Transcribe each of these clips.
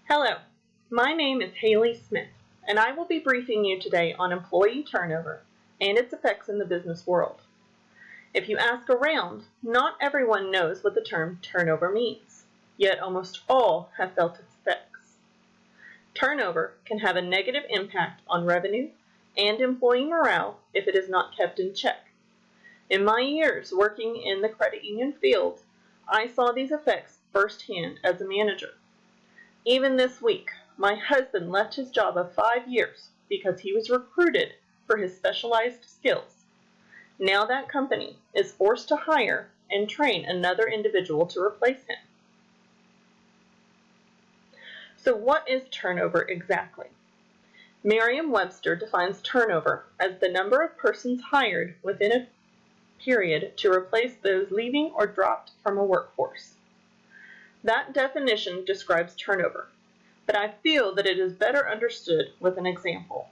Hello, my name is Haley Smith, and I will be briefing you today on employee turnover and its effects in the business world. If you ask around, not everyone knows what the term turnover means, yet almost all have felt its effects. Turnover can have a negative impact on revenue and employee morale if it is not kept in check. In my years working in the credit union field, I saw these effects firsthand as a manager. Even this week, my husband left his job of 5 years because he was recruited for his specialized skills. Now that company is forced to hire and train another individual to replace him. So what is turnover exactly? Merriam-Webster defines turnover as the number of persons hired within a period to replace those leaving or dropped from a workforce. That definition describes turnover, but I feel that it is better understood with an example.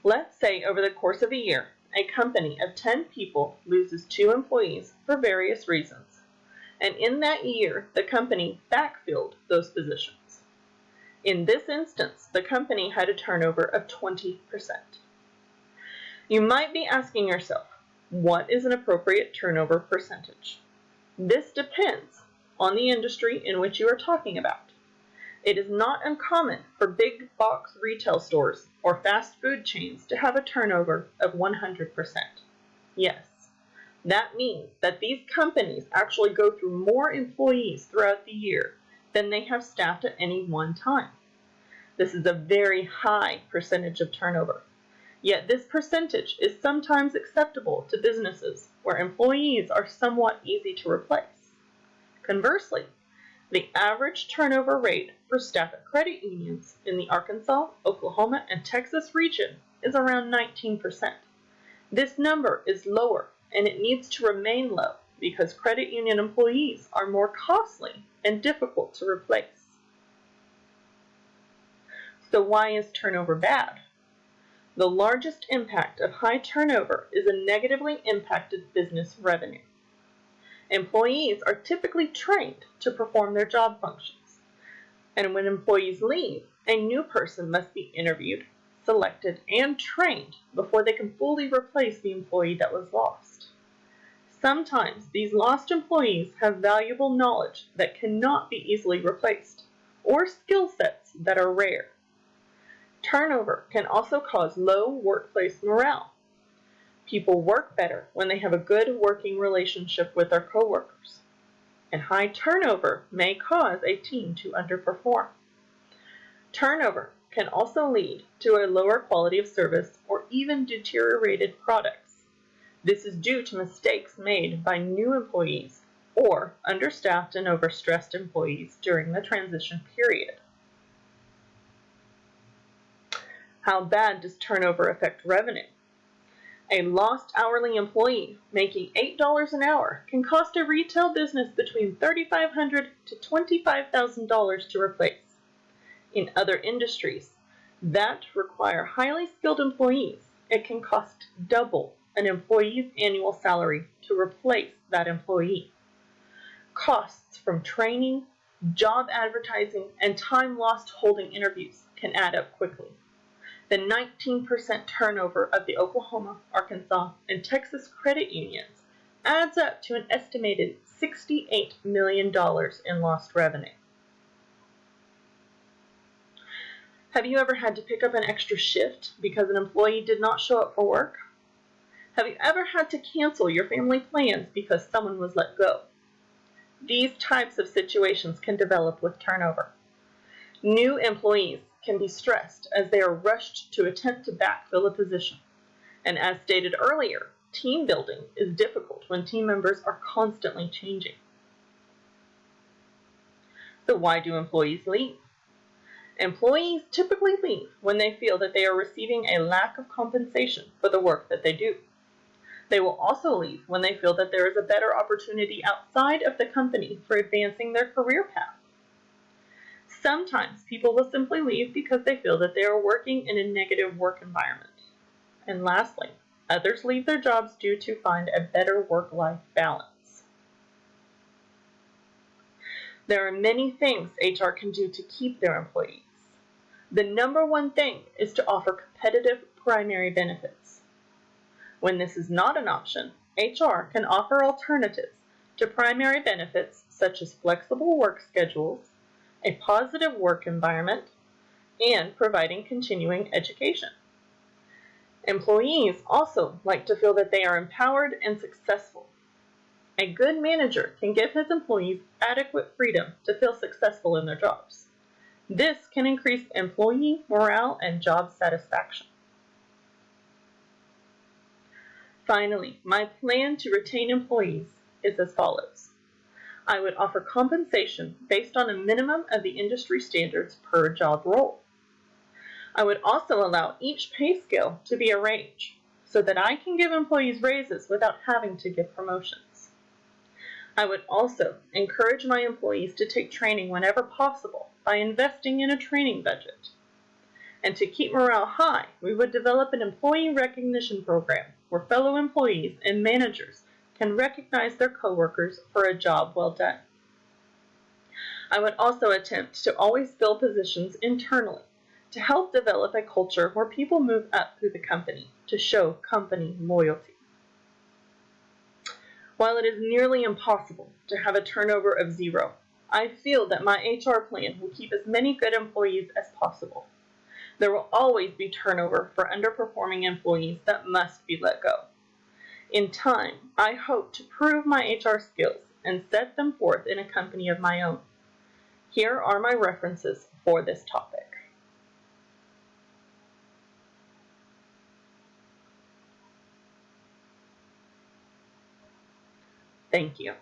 Let's say over the course of a year, a company of 10 people loses 2 employees for various reasons, and in that year, the company backfilled those positions. In this instance, the company had a turnover of 20%. You might be asking yourself, what is an appropriate turnover percentage? This depends on the industry in which you are talking about. It is not uncommon for big box retail stores or fast food chains to have a turnover of 100%. Yes, that means that these companies actually go through more employees throughout the year than they have staffed at any one time. This is a very high percentage of turnover. Yet this percentage is sometimes acceptable to businesses where employees are somewhat easy to replace. Conversely, the average turnover rate for staff at credit unions in the Arkansas, Oklahoma, and Texas region is around 19%. This number is lower, and it needs to remain low because credit union employees are more costly and difficult to replace. So why is turnover bad? The largest impact of high turnover is a negatively impacted business revenue. Employees are typically trained to perform their job functions, and when employees leave, a new person must be interviewed, selected, and trained before they can fully replace the employee that was lost. Sometimes these lost employees have valuable knowledge that cannot be easily replaced, or skill sets that are rare. Turnover can also cause low workplace morale. People work better when they have a good working relationship with their coworkers, and high turnover may cause a team to underperform. Turnover can also lead to a lower quality of service or even deteriorated products. This is due to mistakes made by new employees or understaffed and overstressed employees during the transition period. How bad does turnover affect revenue? A lost hourly employee making $8 an hour can cost a retail business between $3,500 to $25,000 to replace. In other industries that require highly skilled employees, it can cost double an employee's annual salary to replace that employee. Costs from training, job advertising, and time lost holding interviews can add up quickly. The 19% turnover of the Oklahoma, Arkansas, and Texas credit unions adds up to an estimated $68 million in lost revenue. Have you ever had to pick up an extra shift because an employee did not show up for work? Have you ever had to cancel your family plans because someone was let go? These types of situations can develop with turnover. New employees can be stressed as they are rushed to attempt to backfill a position. And as stated earlier, team building is difficult when team members are constantly changing. So why do employees leave? Employees typically leave when they feel that they are receiving a lack of compensation for the work that they do. They will also leave when they feel that there is a better opportunity outside of the company for advancing their career path. Sometimes people will simply leave because they feel that they are working in a negative work environment. And lastly, others leave their jobs due to find a better work-life balance. There are many things HR can do to keep their employees. The number one thing is to offer competitive primary benefits. When this is not an option, HR can offer alternatives to primary benefits such as flexible work schedules, a positive work environment, and providing continuing education. Employees also like to feel that they are empowered and successful. A good manager can give his employees adequate freedom to feel successful in their jobs. This can increase employee morale and job satisfaction. Finally, my plan to retain employees is as follows. I would offer compensation based on a minimum of the industry standards per job role. I would also allow each pay scale to be a range so that I can give employees raises without having to give promotions. I would also encourage my employees to take training whenever possible by investing in a training budget. And to keep morale high, we would develop an employee recognition program where fellow employees and managers can recognize their coworkers for a job well done. I would also attempt to always fill positions internally to help develop a culture where people move up through the company to show company loyalty. While it is nearly impossible to have a turnover of 0, I feel that my HR plan will keep as many good employees as possible. There will always be turnover for underperforming employees that must be let go. In time, I hope to prove my HR skills and set them forth in a company of my own. Here are my references for this topic. Thank you.